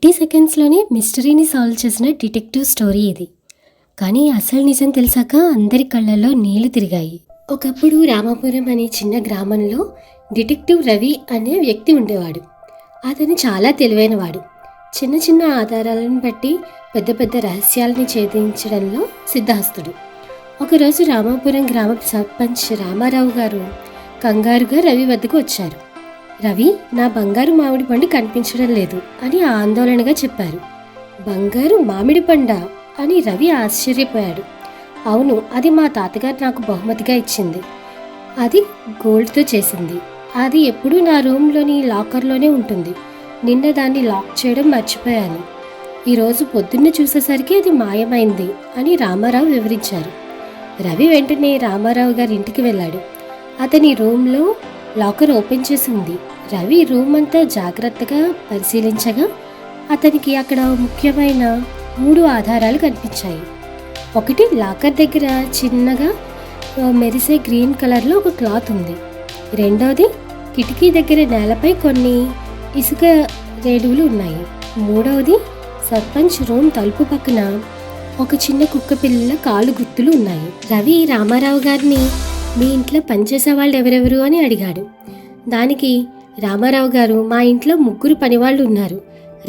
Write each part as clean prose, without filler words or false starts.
30 సెకండ్స్లోనే మిస్టరీని solve చేసిన detective story ఇది. కానీ అసలు నిజం తెలిసాక అందరి కళ్ళల్లో నీళ్లు తిరిగాయి. ఒకప్పుడు రామాపురం అనే చిన్న గ్రామంలో డిటెక్టివ్ రవి అనే వ్యక్తి ఉండేవాడు. అతను చాలా తెలివైనవాడు. చిన్న చిన్న ఆధారాలను బట్టి పెద్ద పెద్ద రహస్యాలని ఛేదించడంలో సిద్ధహస్తుడు. ఒకరోజు రామాపురం గ్రామ సర్పంచ్ రామారావు గారు కంగారుగా రవి వద్దకు వచ్చారు. రవి, నా బంగారు మామిడి పండు కనిపించడం లేదు అని ఆందోళనగా చెప్పారు. బంగారు మామిడి పండా అని రవి ఆశ్చర్యపోయాడు. అవును, అది మా తాతగారు నాకు బహుమతిగా ఇచ్చింది. అది గోల్డ్తో చేసింది. అది ఎప్పుడూ నా రూమ్లోని లాకర్లోనే ఉంటుంది. నిన్న దాన్ని లాక్ చేయడం మర్చిపోయాను. ఈరోజు పొద్దున్న చూసేసరికి అది మాయమైంది అని రామారావు వివరించారు. రవి వెంటనే రామారావు గారి ఇంటికి వెళ్ళాడు. అతని రూమ్లో లాకర్ ఓపెన్ చేసి ఉంది. రవి రూమ్ అంతా జాగ్రత్తగా పరిశీలించగా అతనికి అక్కడ ముఖ్యమైన 3 ఆధారాలు కనిపించాయి. ఒకటి, లాకర్ దగ్గర చిన్నగా మెరిసే గ్రీన్ కలర్లో ఒక క్లాత్ ఉంది. రెండవది, కిటికీ దగ్గర నేలపై కొన్ని ఇసుక రేణువులు ఉన్నాయి. మూడవది, సర్పంచ్ రూమ్ తలుపు పక్కన ఒక చిన్న కుక్క పిల్లల కాలు గుర్తులు ఉన్నాయి. రవి రామారావు గారిని, మీ ఇంట్లో పనిచేసే వాళ్ళు ఎవరెవరు అని అడిగాడు. దానికి రామారావు గారు, మా ఇంట్లో 3 పనివాళ్ళు ఉన్నారు.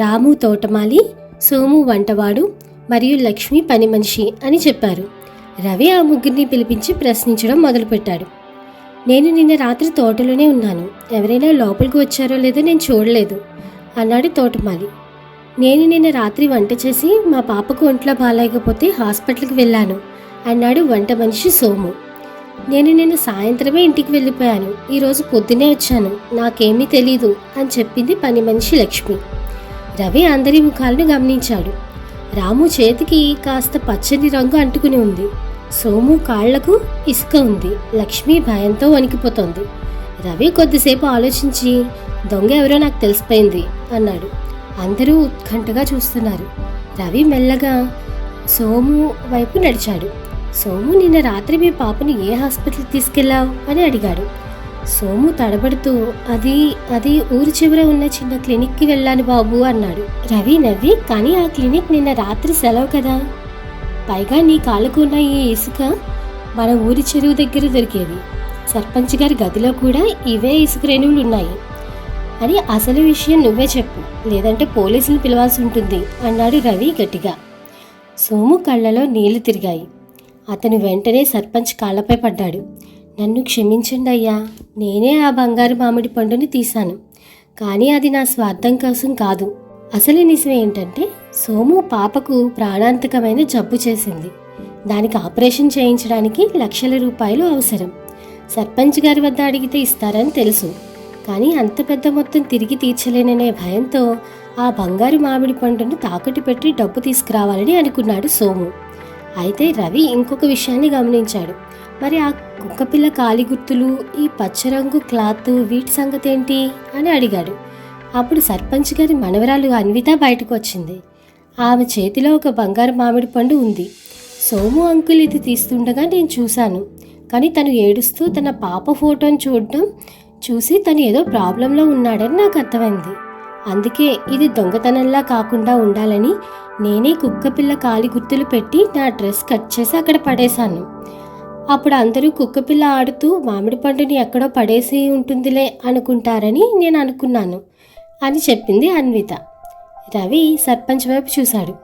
రాము తోటమాలి, సోము వంటవాడు మరియు లక్ష్మి పని మనిషి అని చెప్పారు. రవి ఆ 3ని పిలిపించి ప్రశ్నించడం మొదలుపెట్టాడు. నేను నిన్న రాత్రి తోటలోనే ఉన్నాను. ఎవరైనా లోపలికి వచ్చారో లేదో నేను చూడలేదు అన్నాడు తోటమాలి. నేను నిన్న రాత్రి వంట చేసి మా పాపకు ఒంట్లో బాగాలేకపోతే హాస్పిటల్కి వెళ్ళాను అన్నాడు వంట మనిషి సోము. నేను నిన్న సాయంత్రమే ఇంటికి వెళ్ళిపోయాను. ఈరోజు పొద్దునే వచ్చాను. నాకేమీ తెలీదు అని చెప్పింది పని మనిషి లక్ష్మి. రవి అందరి ముఖాలను గమనించాడు. రాము చేతికి కాస్త పచ్చని రంగు అంటుకుని ఉంది. సోము కాళ్లకు ఇసుక ఉంది. లక్ష్మి భయంతో వణికిపోతోంది. రవి కొద్దిసేపు ఆలోచించి, దొంగ ఎవరో నాకు తెలిసిపోయింది అన్నాడు. అందరూ ఉత్కంఠగా చూస్తున్నారు. రవి మెల్లగా సోము వైపు నడిచాడు. సోము, నిన్న రాత్రి మీ పాపను ఏ హాస్పిటల్కి తీసుకెళ్లావు అని అడిగాడు. సోము తడబడుతూ, అది ఊరి చివర ఉన్న చిన్న క్లినిక్కి వెళ్ళాను బాబు అన్నాడు. రవి నవ్వి, కానీ ఆ క్లినిక్ నిన్న రాత్రి సెలవు కదా. పైగా నీ కాళ్ళకు ఉన్న ఈ ఇసుక మన ఊరి చెరువు దగ్గర దొరికేది. సర్పంచ్ గారి గదిలో కూడా ఇవే ఇసుక రేణువులు ఉన్నాయి అని అసలు విషయం నువ్వే చెప్పు, లేదంటే పోలీసులు పిలవాల్సి ఉంటుంది అన్నాడు రవి గట్టిగా. సోము కళ్ళలో నీళ్లు తిరిగాయి. అతను వెంటనే సర్పంచ్ కాళ్ళపై పడ్డాడు. నన్ను క్షమించండి అయ్యా, నేనే ఆ బంగారు మామిడి పండుని తీశాను. కానీ అది నా స్వార్థం కోసం కాదు. అసలు నిజం ఏంటంటే, సోము పాపకు ప్రాణాంతకమైన జబ్బు చేసింది. దానికి ఆపరేషన్ చేయించడానికి లక్షల రూపాయలు అవసరం. సర్పంచ్ గారి వద్ద అడిగితే ఇస్తారని తెలుసు. కానీ అంత పెద్ద మొత్తం తిరిగి తీర్చలేననే భయంతో ఆ బంగారు మామిడి పండును తాకట్టు పెట్టి డబ్బు తీసుకురావాలని అనుకున్నాడు సోము. అయితే రవి ఇంకొక విషయాన్ని గమనించాడు. మరి ఆ కుక్కపిల్ల కాలి గుర్తులు, ఈ పచ్చరంగు క్లాత్, వీటి సంగతి ఏంటి అని అడిగాడు. అప్పుడు సర్పంచ్ గారి మనవరాలు అన్విత బయటకు వచ్చింది. ఆమె చేతిలో ఒక బంగారు మామిడి పండు ఉంది. సోము అంకుల్ ఇది తీస్తుండగా నేను చూశాను. కానీ తను ఏడుస్తూ తన పాప ఫోటోని చూసి తను ఏదో ప్రాబ్లంలో ఉన్నాడని నాకు అర్థమైంది. అందుకే ఇది దొంగతనంలా కాకుండా ఉండాలని నేనే కుక్కపిల్ల కాలి గుర్తులు పెట్టి నా డ్రెస్ కట్ చేసి అక్కడ పడేశాను. అప్పుడు అందరూ కుక్కపిల్ల ఆడుతూ మామిడి పండుని ఎక్కడో పడేసి ఉంటుందిలే అనుకుంటారని నేను అనుకున్నాను అని చెప్పింది అన్విత. రవి సర్పంచ్ వైపు చూశాడు.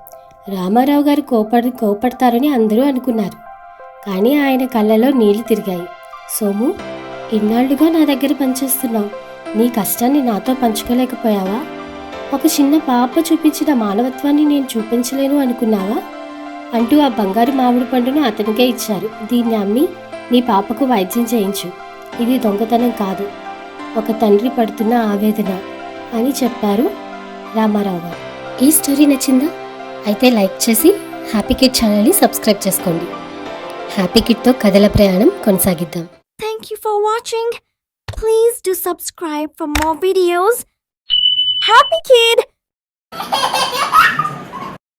రామారావు గారు కోపడతారని అందరూ అనుకున్నారు. కానీ ఆయన కళ్ళలో నీళ్లు తిరిగాయి. సోము, ఇన్నాళ్లుగా నా దగ్గర పనిచేస్తున్నావు. నీ కష్టాన్ని నాతో పంచుకోలేకపోయావా? ఒక చిన్న పాప చూపించిన మానవత్వాన్ని నేను చూపించలేను అనుకున్నావా అంటూ ఆ బంగారు మామిడి పండును అతనికే ఇచ్చారు. దీన్ని అమ్మి నీ పాపకు వైద్యం చేయించు. ఇది దొంగతనం కాదు, ఒక తండ్రి పడుతున్న ఆవేదన అని చెప్పారు రామారావు గారు. ఈ స్టోరీ నచ్చిందా? అయితే లైక్ చేసి హ్యాపీ కిడ్ ఛానల్ని సబ్స్క్రైబ్ చేసుకోండి. హ్యాపీ కిడ్తో కథల ప్రయాణం కొనసాగిద్దాం. Thank you for watching. Please do subscribe for more videos. Happy Kid!